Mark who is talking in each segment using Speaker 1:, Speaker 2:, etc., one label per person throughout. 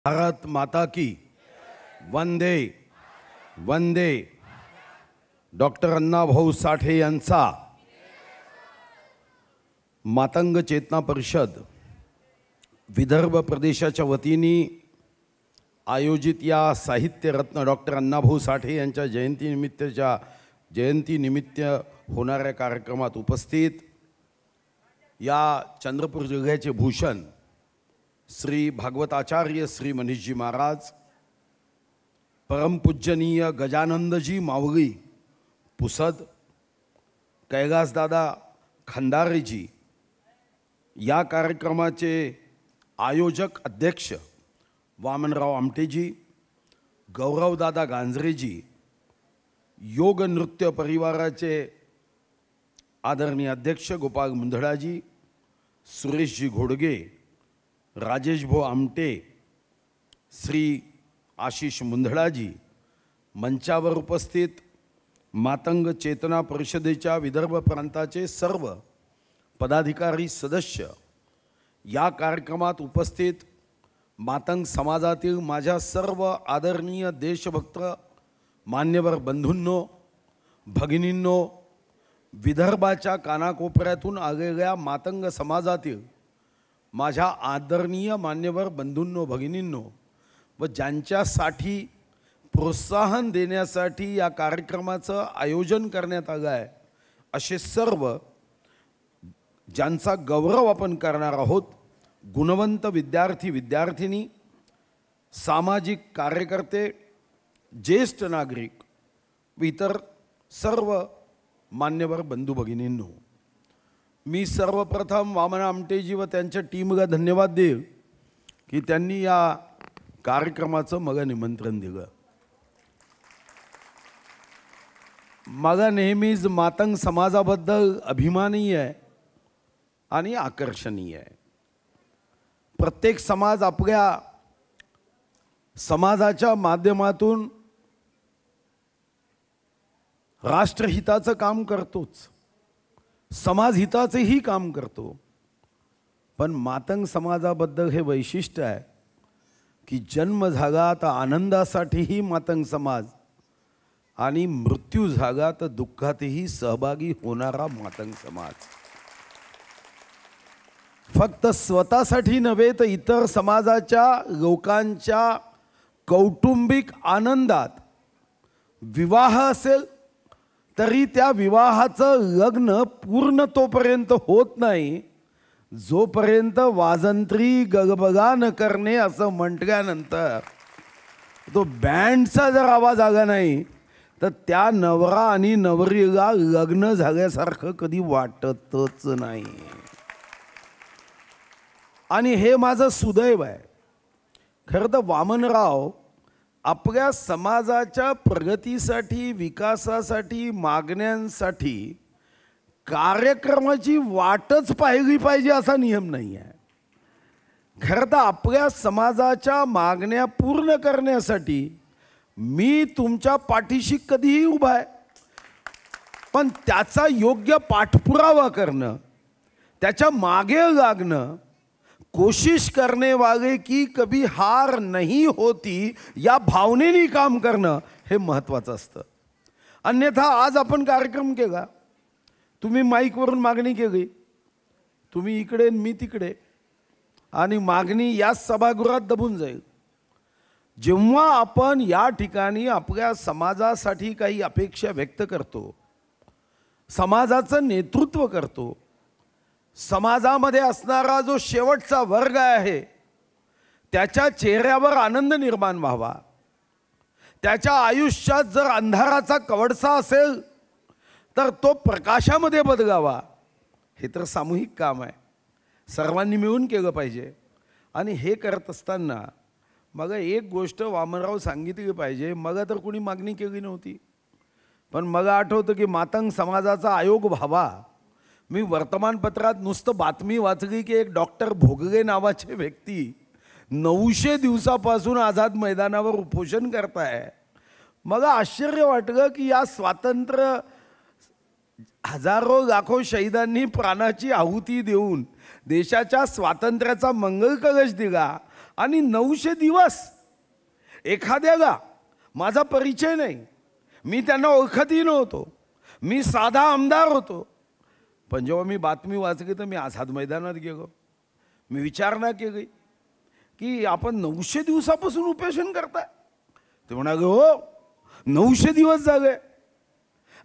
Speaker 1: भारत माता की वंदे वंदे। डॉक्टर अण्णाभाऊ साठे यांचा मातंग चेतना परिषद विदर्भ प्रदेशाच्या वतीने आयोजित या साहित्य रत्न डॉक्टर अण्णाभाऊ साठे यांच्या जयंतीनिमित्त होणाऱ्या कार्यक्रमात उपस्थित या चंद्रपूर जिल्ह्याचे भूषण श्री भागवताचार्य श्री मनीषजी महाराज, परमपूजनीय गजानंदजी मावळी पुसद, कैलासदादा खंदारेजी, या कार्यक्रमाचे आयोजक अध्यक्ष वामनराव आमटेजी, गौरवदादा गांजरेजी, योग नृत्य परिवाराचे आदरणीय अध्यक्ष गोपाळ मुंदडाजी, सुरेशजी घोडगे, राजेश भाऊ आमटे, श्री आशिष मुंदडाजी, मंचावर उपस्थित मातंग चेतना परिषदेच्या विदर्भ प्रांताचे सर्व पदाधिकारी सदस्य, या कार्यक्रमात उपस्थित मातंग समाजातील माझ्या सर्व आदरणीय देशभक्त मान्यवर बंधूंनो, भगिनींनो, विदर्भाच्या कानाकोपऱ्यातून आलेल्या मातंग समाजातील माझ्या आदरणीय मान्यवर बंधूंनो, भगिनींनो व ज्यांच्यासाठी प्रोत्साहन देण्यासाठी या कार्यक्रमाचं आयोजन करण्यात आलं आहे, असे सर्व ज्यांचा गौरव आपण करणार आहोत, गुणवंत विद्यार्थी विद्यार्थिनी, सामाजिक कार्यकर्ते, ज्येष्ठ नागरिक व इतर सर्व मान्यवर बंधू भगिनींनो, मी सर्वप्रथम वामन आमटेजी व त्यांच्या टीमला धन्यवाद देईल की त्यांनी या कार्यक्रमाचं मला निमंत्रण दिलं. मला नेहमीच मातंग समाजाबद्दल अभिमानही आहे आणि आकर्षणीय आहे. प्रत्येक समाज आपल्या समाजाच्या माध्यमातून राष्ट्रहिताचं काम करतोच, समाजहिताचेही काम करतो, पण मातंग समाजाबद्दल हे वैशिष्ट्य आहे की जन्म झाला तर आनंदासाठीही मातंग समाज आणि मृत्यू झाला तर दुःखातही सहभागी होणारा मातंग समाज. फक्त स्वतःसाठी नव्हे तर इतर समाजाच्या लोकांच्या कौटुंबिक आनंदात विवाह असेल तरी त्या विवाहाचं लग्न पूर्ण तोपर्यंत होत नाही जोपर्यंत वाजंत्री गगबगा न करणे असं म्हटल्यानंतर तो बँडचा जर आवाज आला नाही तर त्या नवरा आणि नवरीला लग्न झाल्यासारखं कधी वाटतच नाही. आणि हे माझं सुदैव आहे. खरं तर वामनराव आपल्या समाजाच्या प्रगतीसाठी, विकासासाठी, मागण्यांसाठी कार्यक्रमाची वाटच पाहिली पाहिजे असा नियम नाही आहे. खरं तर आपल्या समाजाच्या मागण्या पूर्ण करण्यासाठी मी तुमच्या पाठीशी कधीही उभा आहे, पण त्याचा योग्य पाठपुरावा करणं, त्याच्या मागे लागणं, कोशिश करने वाले की कभी हार नहीं होती या भावनेने काम करणं हे महत्त्वाचं असतं. अन्यथा आज आपण कार्यक्रम केला, तुम्ही माईकवरून मागणी केली, तुम्ही इकडे मी तिकडे, आणि मागणी याच सभागृहात दबून जाईल. जेव्हा आपण या ठिकाणी आपल्या समाजासाठी काही अपेक्षा व्यक्त करतो, समाजाचं नेतृत्व करतो, समाजामध्ये असणारा जो शेवटचा वर्ग आहे त्याच्या चेहऱ्यावर आनंद निर्माण व्हावा, त्याच्या आयुष्यात जर अंधाराचा कवडसा असेल तर तो प्रकाशामध्ये बदलावा, हे तर सामूहिक काम आहे, सर्वांनी मिळून केलं पाहिजे. आणि हे करत असताना मग एक गोष्ट वामनराव सांगितली पाहिजे. मग तर कोणी मागणी केली नव्हती, पण मला आठवतं की मातंग समाजाचा आयोग व्हावा. मी वर्तमानपत्रात नुसतं बातमी वाचली की एक डॉक्टर भोगले नावाचे व्यक्ती 900 दिवसापासून आझाद मैदानावर उपोषण करताय. मला आश्चर्य वाटलं की या स्वातंत्र्य हजारो लाखो शहीदांनी प्राणाची आहुती देऊन देशाच्या स्वातंत्र्याचा मंगल कलश दिला आणि 900 दिवस एखाद्याला माझा परिचय नाही, मी त्यांना ओळखतही नव्हतो, मी साधा आमदार होतो, पण जेव्हा मी बातमी वाचली तर मी आझाद मैदानात गेलो. मी विचारणा केली की आपण 900 दिवसापासून उपोषण करताय. ते म्हणाले हो 900 दिवस झाले.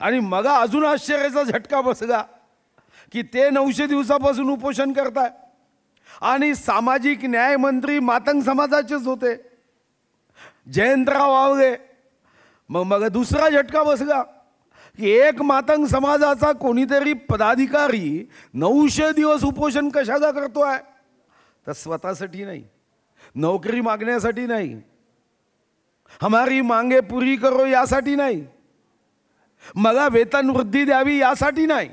Speaker 1: आणि मग अजून आश्चर्याचा झटका बसला की ते 900 दिवसापासून उपोषण करताय आणि सामाजिक न्याय मंत्री मातंग समाजाचेच होते, जयंतराव वावगे. मग दुसरा झटका बसला की एक मातंग समाजाचा कोणीतरी पदाधिकारी 900 दिवस उपोषण कशाला करतोय? तर स्वतःसाठी नाही, नोकरी मागण्यासाठी नाही, हमारी मांगे पुरी करो यासाठी नाही, मला वेतन वृद्धी द्यावी यासाठी नाही,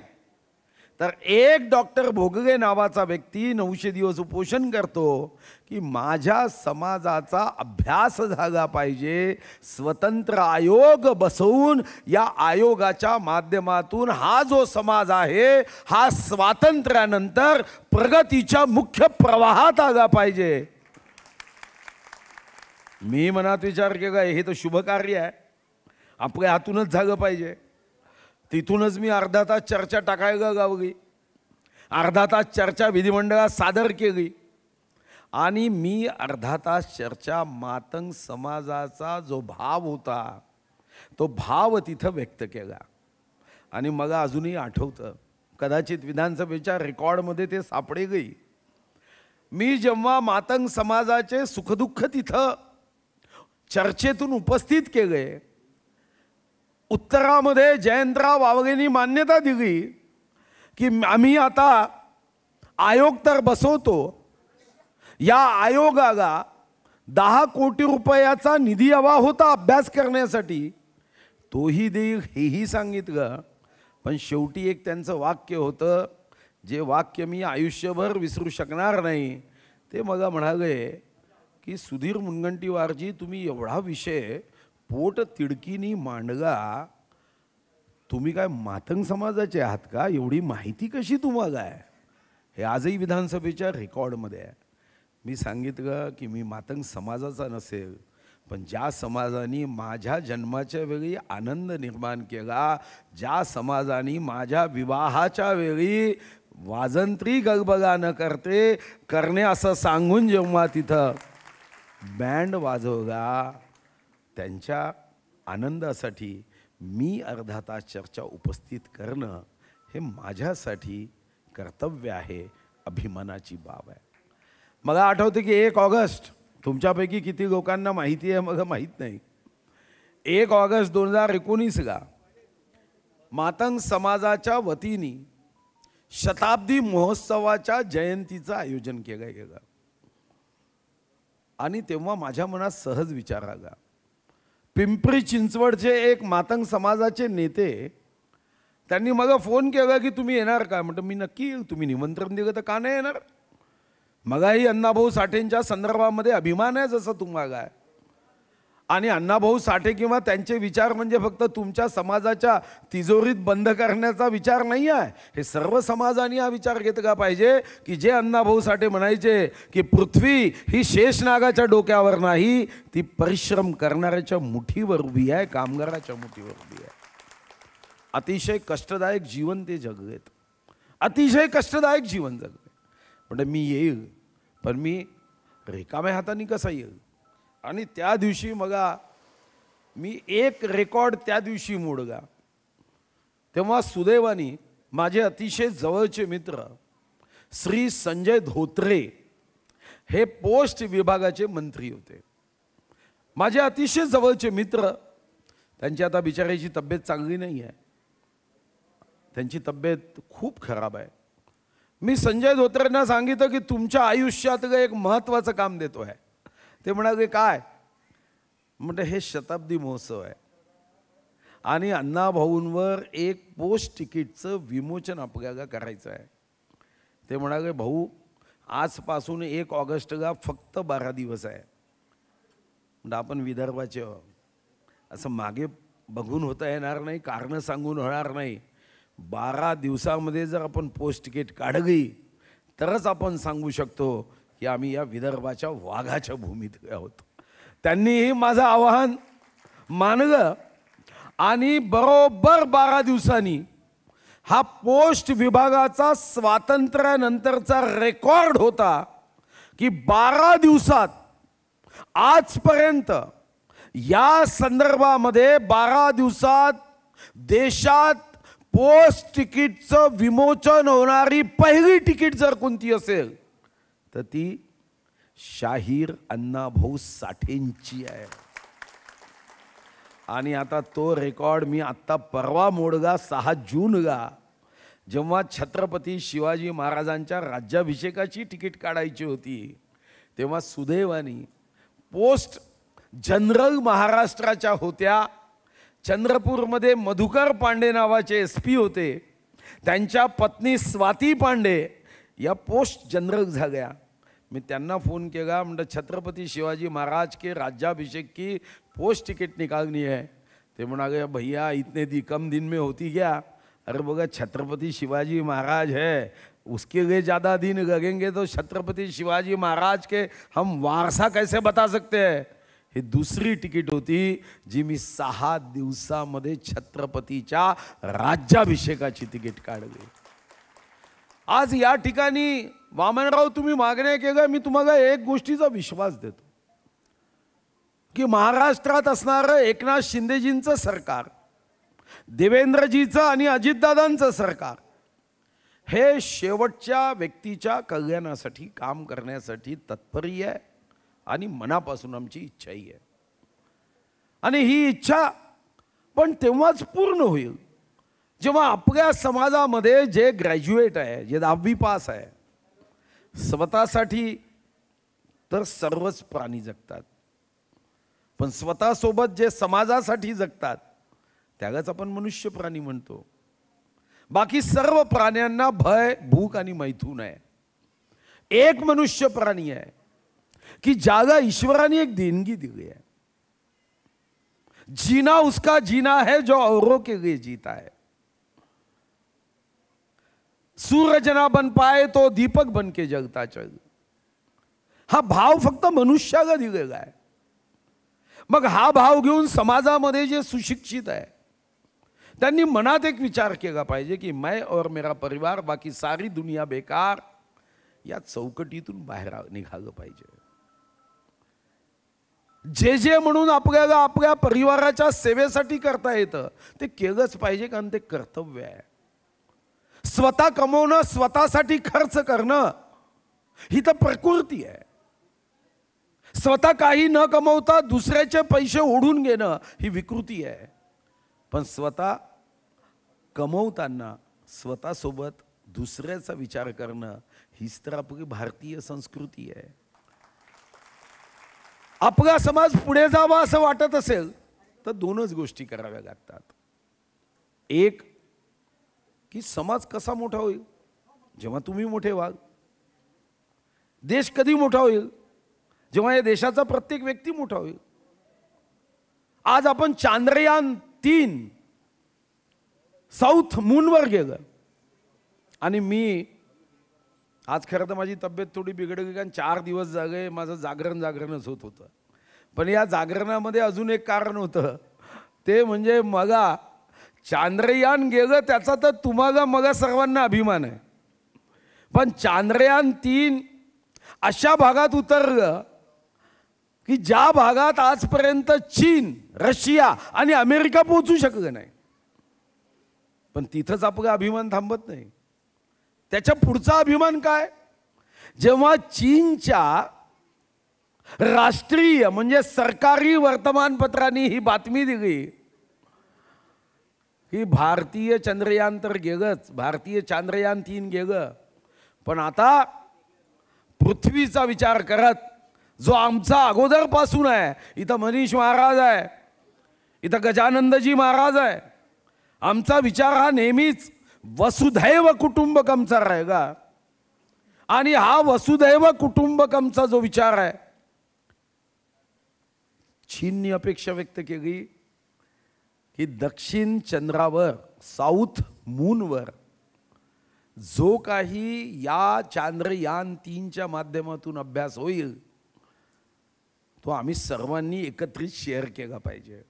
Speaker 1: तर एक डॉक्टर भोगले नावाचा व्यक्ती 900 दिवस उपोषण करतो की माझ्या समाजाचा अभ्यास झाला पाहिजे, स्वतंत्र आयोग बसवून या आयोगाच्या माध्यमातून हा जो समाज आहे हा स्वातंत्र्यानंतर प्रगतीच्या मुख्य प्रवाहात आला पाहिजे. मी मनात विचार केला हे तर शुभ कार्य आहे, आपल्या हातूनच झालं पाहिजे. तिथूनच मी अर्धा तास चर्चा टाकायला लावली, अर्धा तास चर्चा विधिमंडळात सादर केली आणि मी अर्धा तास चर्चा मातंग समाजाचा जो भाव होता तो भाव तिथं व्यक्त केला. आणि मला अजूनही आठवतं, कदाचित विधानसभेच्या रेकॉर्डमध्ये ते सापडेलही, मी जेव्हा मातंग समाजाचे सुखदुःख तिथं चर्चेतून उपस्थित केले, उत्तरामध्ये जयंतराव वावगेंनी मान्यता दिली की आम्ही आता आयोग तर बसवतो, या आयोगाला 10 कोटी रुपयाचा निधी हवा होता अभ्यास करण्यासाठी, तोही देईल हेही सांगितलं. पण शेवटी एक त्यांचं वाक्य होतं, जे वाक्य मी आयुष्यभर विसरू शकणार नाही. ते मला म्हणाले की सुधीर मुनगंटीवारजी, तुम्ही एवढा विषय पोट तिडकीनी मांडला, तुम्ही काय मातंग समाजाचे आहात का? एवढी माहिती कशी तुम्हाला आहे? हे आजही विधानसभेच्या रेकॉर्डमध्ये आहे. मी सांगितलं की मी मातंग समाजाचा नसेल, पण ज्या समाजाने माझ्या जन्माच्या वेळी आनंद निर्माण केला, ज्या समाजाने माझ्या विवाहाच्या वेळी वाजंत्री गलबगा न करणे असं सांगून जेव्हा तिथं बँड वाजवला, त्यांच्या आनंदासाठी मी अर्धा तास चर्चा उपस्थित करणं हे माझ्यासाठी कर्तव्य आहे, अभिमानाची बाब आहे. मला आठवते की 1 ऑगस्ट, तुमच्यापैकी किती लोकांना माहिती आहे मला माहीत नाही, 1 ऑगस्ट 2019ला मातंग समाजाच्या वतीने शताब्दी महोत्सवाच्या जयंतीचं आयोजन केलं गेलं. आणि तेव्हा माझ्या मनात सहज विचार आला, पिंपरी चिंचवडचे एक मातंग समाजाचे नेते, त्यांनी मला फोन केला की तुम्ही येणार का? म्हटलं मी नक्की येईल, तुम्ही निमंत्रण दिलं तर का नाही येणार? मगाही अण्णाभाऊ साठेंच्या संदर्भामध्ये अभिमान आहे जसं तुम्हाला आहे. आणि अण्णाभाऊ साठे किंवा त्यांचे विचार म्हणजे फक्त तुमच्या समाजाच्या तिजोरीत बंद करण्याचा विचार नाही आहे. हे सर्व समाजाने हा विचार घेतला पाहिजे की जे अण्णाभाऊ साठे म्हणायचे की पृथ्वी ही शेषनागाच्या डोक्यावर नाही, ती परिश्रम करणाऱ्याच्या मुठीवर उभी आहे, कामगाराच्या मुठीवर उभी आहे. अतिशय कष्टदायक जीवन ते जगलेत, अतिशय कष्टदायक जीवन जगले. म्हणजे मी येईल, पण मी रिकाम्या हाताने कसा येईल? आणि त्या दिवशी मी एक रेकॉर्ड त्या दिवशी मोडला. तेव्हा सुदैवाने माझे अतिशय जवळचे मित्र श्री संजय धोत्रे हे पोस्ट विभागाचे मंत्री होते. माझे अतिशय जवळचे मित्र, त्यांची आता बिचाराची तब्येत चांगली नाही आहे, त्यांची तब्येत खूप खराब आहे. मी संजय धोत्रेंना सांगितलं की तुमच्या आयुष्यातलं एक महत्त्वाचं काम देतो आहे. ते म्हणाले काय? म्हणजे हे शताब्दी महोत्सव आहे आणि अण्णाभाऊंवर एक पोस्ट तिकीटचं विमोचन आपल्याला करायचं आहे. ते म्हणाले भाऊ, आजपासून 1 ऑगस्टला फक्त 12 दिवस आहे. म्हणजे आपण विदर्भाचे असं मागे बघून होता येणार नाही, कारणं सांगून होणार नाही. 12 दिवसामध्ये जर आपण पोस्ट तिकीट काढली तरच आपण सांगू शकतो की आम्ही या विदर्भाच्या वाघाच्या भूमीत आहोत. त्यांनीही माझं आवाहन मानलं आणि बरोबर 12 दिवसांनी हा पोस्ट विभागाचा स्वातंत्र्यानंतरचा रेकॉर्ड होता की 12 दिवसात आजपर्यंत या संदर्भामध्ये 12 दिवसात देशात पोस्ट तिकीटचं विमोचन होणारी पहिली तिकीट जर कोणती असेल तर ती शाहीर अण्णाभाऊ साठेंची आहे. आणि आता तो रेकॉर्ड मी आत्ता परवा मोडगा 6 जूनला जेव्हा छत्रपती शिवाजी महाराजांच्या राज्याभिषेकाची तिकीट काढायची होती तेव्हा सुदैवानी पोस्ट जनरल महाराष्ट्राच्या होत्या. चंद्रपूरमध्ये मधुकर पांडे नावाचे SP होते. त्यांच्या पत्नी स्वाती पांडे या पोस्ट जनरल झाल्या. मी त्यांना फोन केला, म्हणजे छत्रपती शिवाजी महाराज के राज्याभिषेक की पोस्ट टिकट निकालनी है. ते म्हणाले भैया इतने दी कम दिन में होती क्या. अरे बघा छत्रपति शिवाजी महाराज है, उसके लिए ज़्यादा दिन लगेंगे तो छत्रपति शिवाजी महाराज के हम वारसा कैसे बता सकते हैं. ही दुसरी तिकीट होती जी मी 6 दिवसामध्ये छत्रपतीच्या राज्याभिषेकाची तिकीट काढली. आज या ठिकाणी वामनराव तुम्ही मागण्या केल्या, मी तुम्हाला एक गोष्टीचा विश्वास देतो की महाराष्ट्रात असणारं एकनाथ शिंदेजींचं सरकार, देवेंद्रजीचं आणि अजितदादांचं सरकार हे शेवटच्या व्यक्तीच्या कल्याणासाठी काम करण्यासाठी तत्पर आहे आणि मनापासून आमची इच्छाही आहे. आणि ही इच्छा पण तेव्हाच पूर्ण होईल जेव्हा आपल्या समाजामध्ये जे ग्रॅज्युएट आहे, जे 10वी पास आहे, स्वतःसाठी तर सर्वच प्राणी जगतात, पण स्वतःसोबत जे समाजासाठी जगतात त्यालाच आपण मनुष्य प्राणी म्हणतो. बाकी सर्व प्राण्यांना भय, भूक आणि मैथून आहे. एक मनुष्य प्राणी आहे कि ज्याला ईश्वराने एक देणगी दिली है. जीना उसका जीना है जो औरों के लिए जीता है. सूरज ना बन पाए तो दीपक बन के जगता चल. हा भाव फक्त मनुष्याला दिलेला आहे. मग हा भाव घेऊन समाजामध्ये जे सुशिक्षित आहे त्यांनी मनात एक विचार केला पाहिजे की मैं और मेरा परिवार, बाकी सारी दुनिया बेकार, या चौकटीतून बाहेर निघालं पाहिजे. जे जे म्हणून आपल्याला आपल्या परिवाराच्या सेवेसाठी करता येतं ते केलंच पाहिजे, कारण ते कर्तव्य आहे. स्वतः कमवणं, स्वतःसाठी खर्च करणं ही तर प्रकृती आहे. स्वतः काही न कमवता दुसऱ्याचे पैसे ओढून घेणं ही विकृती आहे. पण स्वतः कमवताना स्वतःसोबत दुसऱ्याचा विचार करणं हीच तर आपली भारतीय संस्कृती आहे. आपला समाज पुढे जावा असं वाटत असेल तर दोनच गोष्टी कराव्या लागतात. एक की समाज कसा मोठा होईल, जेव्हा तुम्ही मोठे व्हाल. देश कधी मोठा होईल, जेव्हा या देशाचा प्रत्येक व्यक्ती मोठा होईल. आज आपण चांद्रयान 3 साऊथ मूनवर गेलं आणि मी आज खरं तर माझी तब्येत थोडी बिघडली, कारण 4 दिवस झाले माझं जागरणच होत होतं. पण या जागरणामध्ये अजून एक कारण होतं, ते म्हणजे मगा चांद्रयान गेलं त्याचा तर तुम्हाला मगा सर्वांना अभिमान आहे. पण चांद्रयान 3 अशा भागात उतरलं की ज्या भागात आजपर्यंत चीन, रशिया आणि अमेरिका पोहोचू शकलं नाही. पण तिथंच आपला अभिमान थांबत नाही. त्याच्या पुढचा अभिमान काय, जेव्हा चीनच्या राष्ट्रीय म्हणजे सरकारी वर्तमानपत्रांनी ही बातमी दिली की भारतीय चंद्रयान तर गेलंच, भारतीय चांद्रयान 3 गेलं, पण आता पृथ्वीचा विचार करत जो आमचा अगोदरपासून आहे, इथं मनीष महाराज आहे, इथं गजानंदजी महाराज आहे, आमचा विचार हा नेहमीच वसुधैव कुटुंबकमचा राहिला. आणि हा वसुधैव कुटुंबकमचा जो विचार आहे, चीनने अपेक्षा व्यक्त केली की दक्षिण चंद्रावर, साऊथ मूनवर जो काही या चांद्रयान-3च्या माध्यमातून अभ्यास होईल तो आम्ही सर्वांनी एकत्रित शेअर केला पाहिजे.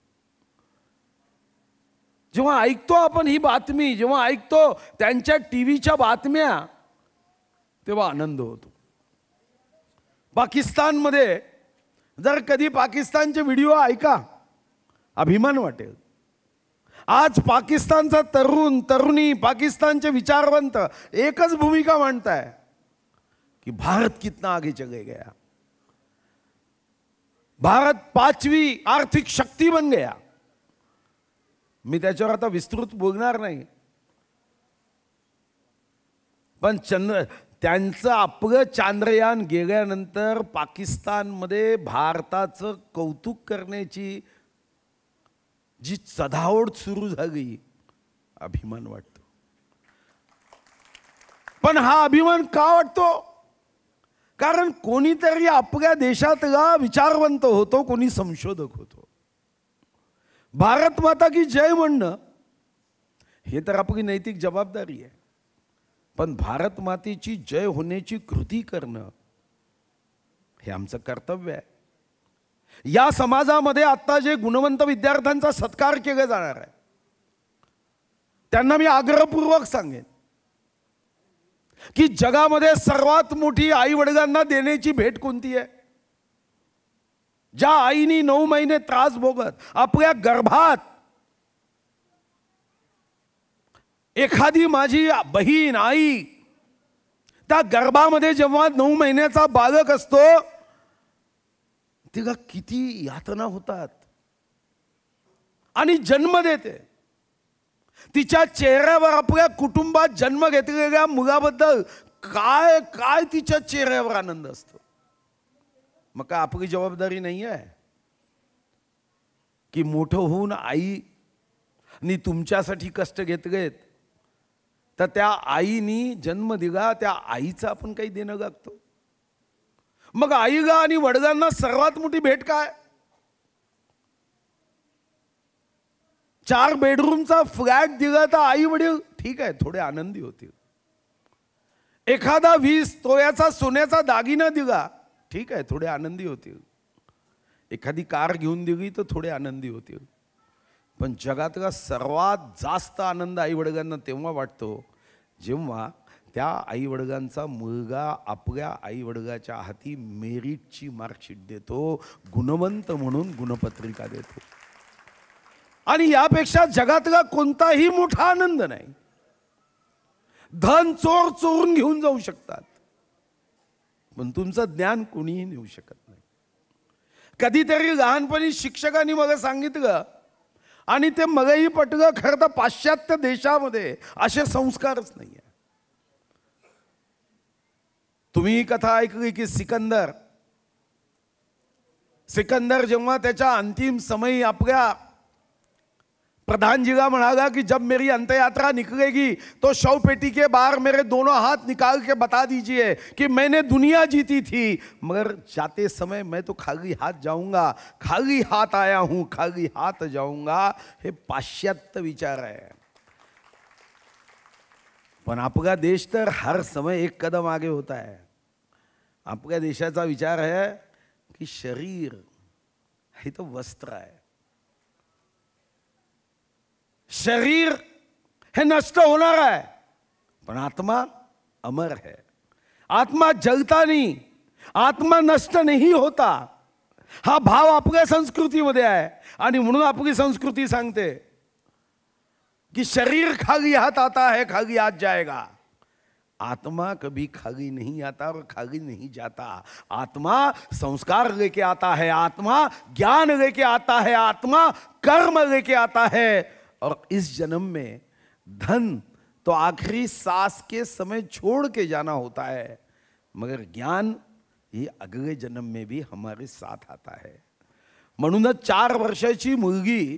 Speaker 1: जेव्हा ऐकतो आपण ही बातमी, जेव्हा ऐकतो त्यांच्या टीव्हीच्या बातम्या, तेव्हा आनंद होतो. पाकिस्तानमध्ये जर कधी पाकिस्तानचे व्हिडिओ ऐका, अभिमान वाटेल. आज पाकिस्तानचा तरुण तरुणी, पाकिस्तानचे विचारवंत एकच भूमिका मांडताय की भारत कितना आगे चले गया, भारत 5वी आर्थिक शक्ती बन गया. मी त्याच्यावर आता विस्तृत बोलणार नाही, पण त्यांचं आपलं चांद्रयान गेल्यानंतर पाकिस्तानमध्ये भारताचं कौतुक करण्याची जी चढाओढ सुरू झाली, अभिमान वाटतो. पण हा अभिमान का वाटतो? कारण कोणीतरी आपल्या देशातला विचारवंत होतो, कोणी संशोधक होतो. भारत माता की जय म्हणणं हे तर आपली नैतिक जबाबदारी आहे, पण भारत मातेची जय होण्याची कृती करणं हे आमचं कर्तव्य आहे. या समाजामध्ये आता जे गुणवंत विद्यार्थ्यांचा सत्कार केला जाणार आहे, त्यांना मी आग्रहपूर्वक सांगेन की जगामध्ये सर्वात मोठी आई वडिलांना देण्याची भेट कोणती आहे? ज्या आईनी 9 महिने त्रास भोगत आपल्या गर्भात एखादी माझी बहीण आई त्या गर्भामध्ये जेव्हा 9 महिन्याचा बालक असतो तिला किती यातना होतात, आणि जन्म देते. तिच्या चेहऱ्यावर आपल्या कुटुंबात जन्म घेतलेल्या मुलाबद्दल काय काय तिच्या चेहऱ्यावर आनंद असतो. मग काय आपली जबाबदारी नाही आहे की मोठं होऊन आईनी तुमच्यासाठी कष्ट घेतलेत, तर त्या आईनी जन्म दिला, त्या आईचं आपण काही देणं लागतो? मग आईला आणि वडिलांना सर्वात मोठी भेट काय? 4 बेडरूमचा फ्लॅट दिला तर आई वडील ठीक आहे थोडे आनंदी होतील. एखादा 20 तोळ्याचा सोन्याचा दागिना दिला, ठीक आहे थोडे आनंदी होतील. एखादी कार घेऊन दिली तर थोडे आनंदी होतील. पण जगातला सर्वात जास्त आनंद आई वडिलांना तेव्हा वाटतो जेव्हा त्या आई वडिलांचा मुलगा आपल्या आई वडिलाच्या हाती मेरिटची मार्कशीट देतो, गुणवंत म्हणून गुणपत्रिका देतो. आणि यापेक्षा जगातला कोणताही मोठा आनंद नाही. धन चोर चोरून घेऊन जाऊ शकतात, पण तुमचं ज्ञान कोणीही नेऊ शकत नाही. कधीतरी लहानपणी शिक्षकांनी मला सांगितलं, आणि ते मलाही पटलं, खरं तर पाश्चात्य देशामध्ये असे संस्कारच नाही आहे. तुम्ही ही कथा ऐकली की सिकंदर जेव्हा त्याच्या अंतिम समयी आपल्या प्रधानजीला म्हणाला कि जब मेरी अंत्ययात्रा निकलेगी तो शव पेटी के बाहर मेरे दोनों हाथ निकाल के बता दीजिए कि मैंने दुनिया जीती थी, मगर जाते समय मैं तो खाली हाथ जाऊंगा, खाली हाथ आया हूं, खाली हाथ जाऊंगा. हे पाश्चात्य विचार आहे. पण आपला देश तर हर समय एक कदम आगे होता है. आपल्या देशाचा विचार आहे की शरीर हे तो वस्त्र आहे, शरीर हे नष्ट होणार आहे, पण आत्मा अमर है. आत्मा जलता नहीं, आत्मा नष्ट नहीं होता. हा भाव आपल्या संस्कृतीमध्ये आहे, आणि म्हणून आपली संस्कृती सांगते कि शरीर खाली हाथ आता है, खाली हाथ जाएगा. आत्मा कभी खाली नहीं आता और खाली नहीं जाता. आत्मा संस्कार लेके आता है, आत्मा ज्ञान लेके आता है, आत्मा कर्म लेके आता है. और इस जन्म में धन तो आखिरी सांस के समय छोड़ के जाना होता है, मगर ज्ञान ये अगले जन्म में भी हमारे साथ आता है. म्हणूनच 4 वर्षाची मुलगी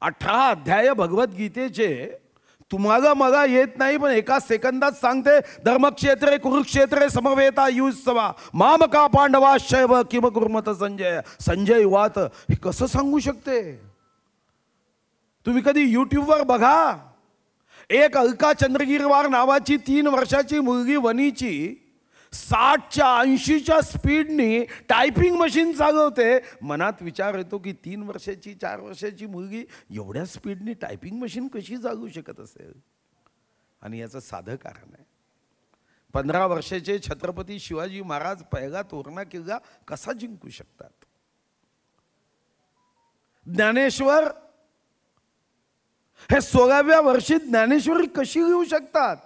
Speaker 1: 18 अध्याय भगवद्गीतेचे तुम्हाला मला येत नाही, पण एका सेकंदात सांगते, धर्मक्षेत्रे कुरुक्षेत्रे समवेता युत्सवा मामका पांडवा शैव किम कुर्मत संजय. संजय वात हे कसं सांगू शकते? तुम्ही कधी यूट्यूबवर बघा, एक अलका चंद्रगिरवार नावाची 3 वर्षाची मुलगी वनीची 60च्या 80च्या स्पीडनी टायपिंग मशीन चालवते. मनात विचार येतो की 3 वर्षाची 4 वर्षाची मुलगी एवढ्या स्पीडनी टायपिंग मशीन कशी चालवू शकत असेल. आणि याचं साधं कारण आहे, 15 वर्षाचे छत्रपती शिवाजी महाराज पहिला तोरणा किल्ला कसा जिंकू शकतात. ज्ञानेश्वर हे 16व्या वर्षी ज्ञानेश्वरी कशी लिहू शकतात.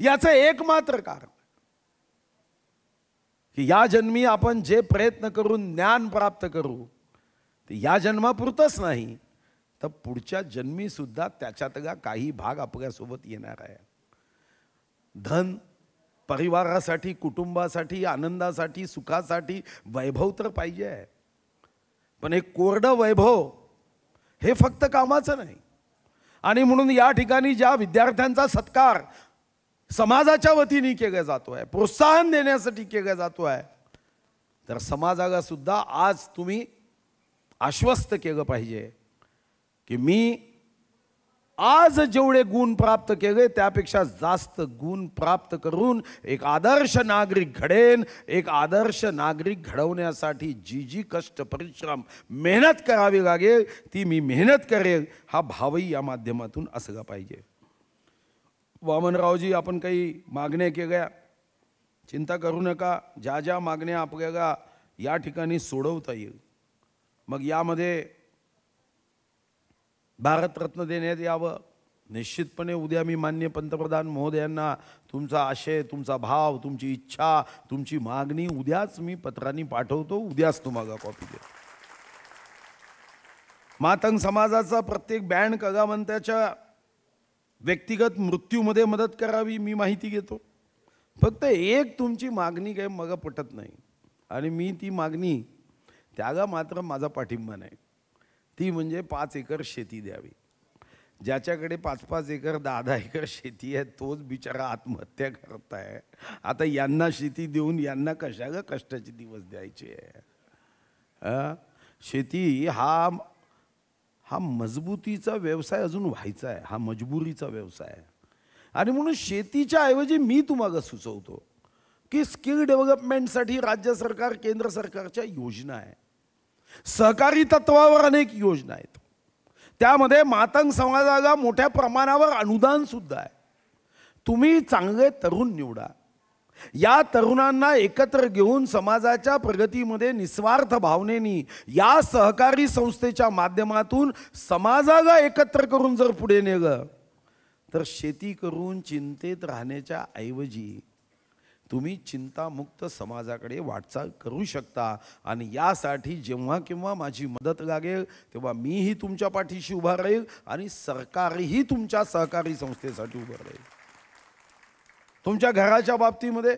Speaker 1: याचं एकमात्र कारण की या जन्मी आपण जे प्रयत्न करून ज्ञान प्राप्त करू ते या जन्मापुरतच नाही तर पुढच्या जन्मी सुद्धा त्याच्यातला काही भाग आपल्यासोबत येणार आहे. धन परिवारासाठी, कुटुंबासाठी, आनंदासाठी, सुखासाठी वैभव तर पाहिजे आहे, पण एक कोरडं वैभव हे फक्त कामाचं नाही. आणि म्हणून या ठिकाणी ज्या विद्यार्थ्यांचा सत्कार समाजाच्या वतीने केला जातोय, प्रोत्साहन देण्यासाठी केला जातोय, तर समाजाला सुद्धा आज तुम्ही आश्वस्त केलं पाहिजे की मी आज जेवढे गुण प्राप्त केले त्यापेक्षा जास्त गुण प्राप्त करून एक आदर्श नागरिक घडेन. एक आदर्श नागरिक घडवण्यासाठी जी जी कष्ट, परिश्रम, मेहनत करावी लागेल ती मी मेहनत करेल, हा भावही या माध्यमातून असला पाहिजे. वामनरावजी, आपण काही मागण्या केल्या, चिंता करू नका. ज्या ज्या मागण्या आपल्याला या ठिकाणी सोडवता येईल, मग यामध्ये भारतरत्न देण्यात यावं. निश्चितपणे उद्या मी माननीय पंतप्रधान महोदयांना तुमचा आशय, तुमचा भाव, तुमची इच्छा, तुमची मागणी उद्याच मी पत्रांनी पाठवतो. उद्याच तुम्हाला कॉपी देतो. मातंग समाजाचा प्रत्येक बँड कलावंताच्या व्यक्तिगत मृत्यूमध्ये मदत करावी मी माहिती घेतो. फक्त एक तुमची मागणी काही मला पटत नाही आणि मी ती मागणी त्याला मात्र माझा पाठिंबा नाही. ती म्हणजे 5 एकर शेती द्यावी. ज्याच्याकडे 5-5 एकर 10-10 एकर शेती आहे तोच बिचारा आत्महत्या करत आहे. आता यांना शेती देऊन यांना कशाला कष्टाचे दिवस द्यायचे आहे. शेती हा मजबूतीचा व्यवसाय अजून व्हायचा आहे, हा मजबुरीचा व्यवसाय आहे. आणि म्हणून शेतीच्या ऐवजी मी तुम्हाला सुचवतो की स्किल डेव्हलपमेंटसाठी राज्य सरकार, केंद्र सरकारच्या योजना आहे. सहकारी तत्वावर अनेक योजना आहेत. त्यामध्ये मातंग समाजाला मोठ्या प्रमाणावर अनुदान सुद्धा आहे. तुम्ही चांगले तरुण निवडा. या तरुणांना एकत्र घेऊन समाजाच्या प्रगतीमध्ये निस्वार्थ भावनेने या सहकारी संस्थेच्या माध्यमातून समाजाला एकत्र करून जर पुढे नेलं तर शेती करून चिंतेत राहण्याच्या ऐवजी तुम्ही चिंतामुक्त समाजाकडे वाटचाल करू शकता. आणि यासाठी जेव्हा केव्हा माझी मदत लागेल तेव्हा मीही तुमच्या पाठीशी उभा राहील आणि सरकारही तुमच्या सहकारी संस्थेसाठी उभं राहील. तुमच्या घराच्या बाबतीमध्ये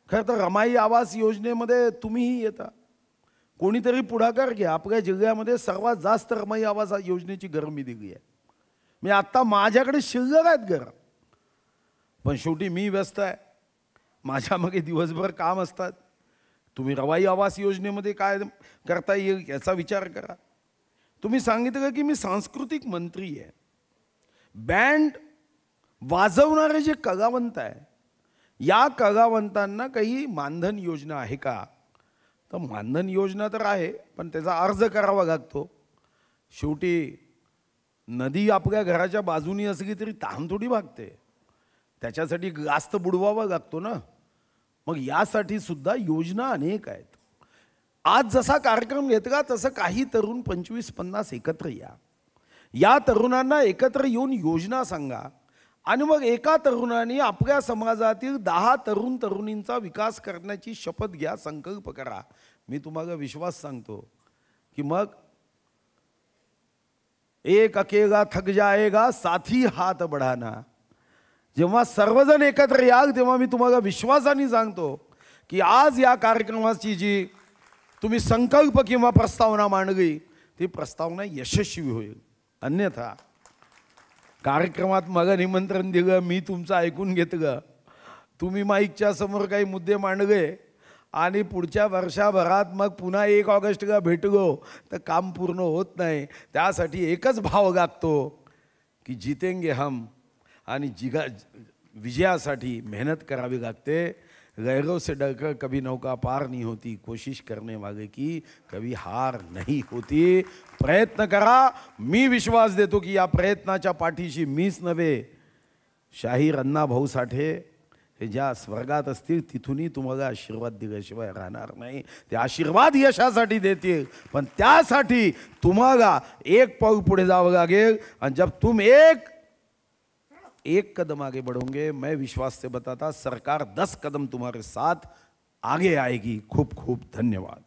Speaker 1: खरं तर रमाई आवास योजनेमध्ये तुम्हीही येता. कोणीतरी पुढाकार घ्या. आपल्या जिल्ह्यामध्ये सर्वात जास्त रमाई आवास योजनेची घरं मी दिली आहे. मी आत्ता माझ्याकडे शिल्लक आहेत घरं, पण शेवटी मी व्यस्त आहे, माझ्या मागे दिवसभर काम असतात. तुम्ही रमाई आवास योजनेमध्ये काय करता येईल याचा विचार करा. तुम्ही सांगितलं की मी सांस्कृतिक मंत्री आहे. बँड वाजवणारे जे कलावंत आहे या कलावंतांना काही मानधन योजना आहे का? तर मानधन योजना तर आहे, पण त्याचा अर्ज करावा लागतो. शेवटी नदी आपल्या घराच्या बाजूनी असली तरी तहान थोडी भागते, त्याच्यासाठी जास्त बुडवावा लागतो ना. मग यासाठी सुद्धा योजना अनेक आहेत. आज जसा कार्यक्रम घेतला तसं काही तरुण 25-50 एकत्र या. या तरुणांना एकत्र येऊन योजना सांगा आणि मग एका तरुणाने आपल्या समाजातील 10 तरुण तरुणींचा विकास करण्याची शपथ घ्या, संकल्प करा. मी तुम्हाला विश्वास सांगतो की मग एक अकेला थक जाएगा साथी हात बढ़ाना. जेव्हा सर्वजण एकत्र याल तेव्हा मी तुम्हाला विश्वासाने सांगतो की आज या कार्यक्रमाची जी तुम्ही संकल्प किंवा प्रस्तावना मांडली ती प्रस्तावना यशस्वी होईल. अन्यथा कार्यक्रमात मला निमंत्रण दिलं, मी तुमचं ऐकून घेतलं, तुम्ही माईकच्या समोर काही मुद्दे मांडले आणि पुढच्या वर्षभरात मग पुन्हा 1 ऑगस्ट का भेटगो तर काम पूर्ण होत नाही. त्यासाठी एकच भाव गागतो की जितेंगे हम, आणि विजयासाठी मेहनत करावी लागते. गैरों से डरकर कभी नौका पार नहीं होती, कोशिश करने वाले की कभी हार नहीं होती. प्रयत्न करा. मी विश्वास देतो की या प्रयत्नाच्या पाठीशी मीच नव्हे, शाहीर अण्णाभाऊ साठे हे ज्या स्वर्गात असतील तिथूनही तुम्हाला आशीर्वाद दिल्याशिवाय राहणार नाही. ते आशीर्वाद यशासाठी देतील, पण त्यासाठी तुम्हाला एक पाऊल पुढे जावं लागेल. आणि जब तुम एक कदम आगे बढ़ोगे, मैं विश्वास से बताता सरकार 10 कदम तुम्हारे साथ आगे आएगी. खूब खूब धन्यवाद.